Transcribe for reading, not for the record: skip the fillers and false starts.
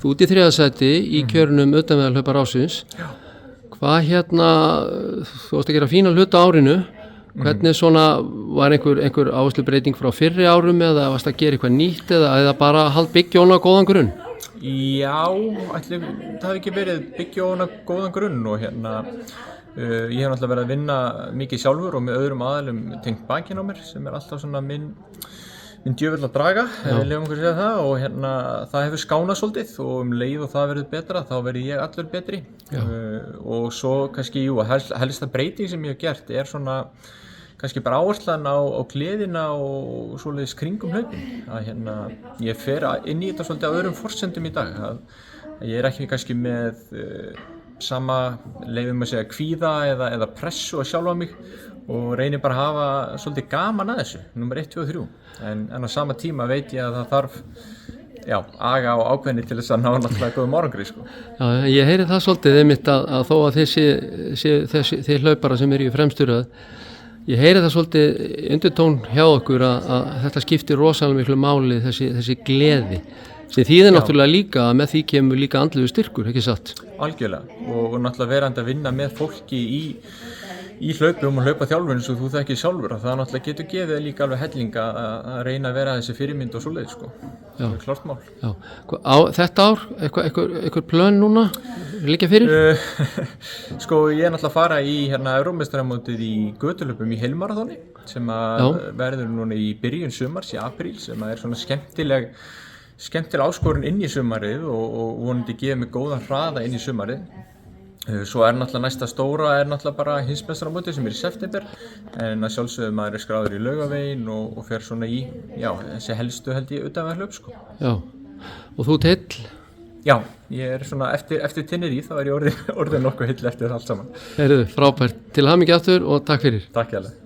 Þú ert í 3. sæti í kjörnum utanvegarhlaupa ráðsins. Hvað þú varst að gera fína hluta á árinu. Hvernig svona var einhver áherslubreiting frá fyrri árum eða varst að gera eitthvað nýtt eða bara byggja á góðan grunn? Já, það hefði ekki verið byggja á góðan grunn og ég hef náttúrulega verið að vinna mikið sjálfur og með öðrum aðilum tengt bakinn á mér sem alltaf svona minn djöfull að draga, ef við lefum okkur að segja það og það hefur skánað svolítið og leið og það verður betra, þá verður ég allur betri og svo kannski, helsta breyting sem ég hef gert svona kannski bara áherslan á gleðina og svoleiðis kringum hlaupin að ég fer inn í þetta svolítið á öðrum forsendum í dag að ég ekki kannski með sama leyfum að segja kvíða eða pressu að sjálfa mig og reynir bara að hafa svolítið gaman að þessu, númer 1, 2 og 3 en á sama tíma veit ég að það þarf aga á ákveðni til þess að ná náttúrulega góðum árangri sko. Já, ég heyri það svolítið einmitt að þó að þeir hlaupara sem eru í fremsturöð ég heyri það svolítið undirtón hjá okkur að þetta skiptir rosalega miklu máli þessi gleði sem þýðir náttúrulega líka að með því kemur líka andlegu styrkur, ekki satt? Algjörlega og náttúrulega verandi að vinna með fólki í hlaupum og hlaupaþjálfun svo þú þekkir sjálfur og það náttúrulega getur gefið líka alveg helling að reyna að vera þessi fyrirmynd og svoleið sko. Það er klart mál. Já. Á þetta ár, eitthvað plön núna liggja fyrir? Sko ég náttúrulega að fara í Evrópumeistaramótið í götuhlaupum í heilmaraþoni sem verður núna í byrjun sumars í apríl sem svona skemmtileg áskorun inn í sumarið og vonandi gefið mig góðan hraða inn í sumarið. Svo náttúrulega næsta stóra náttúrulega bara heimsmeistaramótið sem í september en að sjálfsögðu maður skráður í Laugaveginn og fer svona í þessi helstu held ég utanvegarhlaup sko. Já, og þú heill? Já, ég svona eftir Tenerife þá ég orðin nokkuð heill eftir allt saman. Heyrðu, frábært. Til hamingju aftur og takk fyrir. Takk hérlega.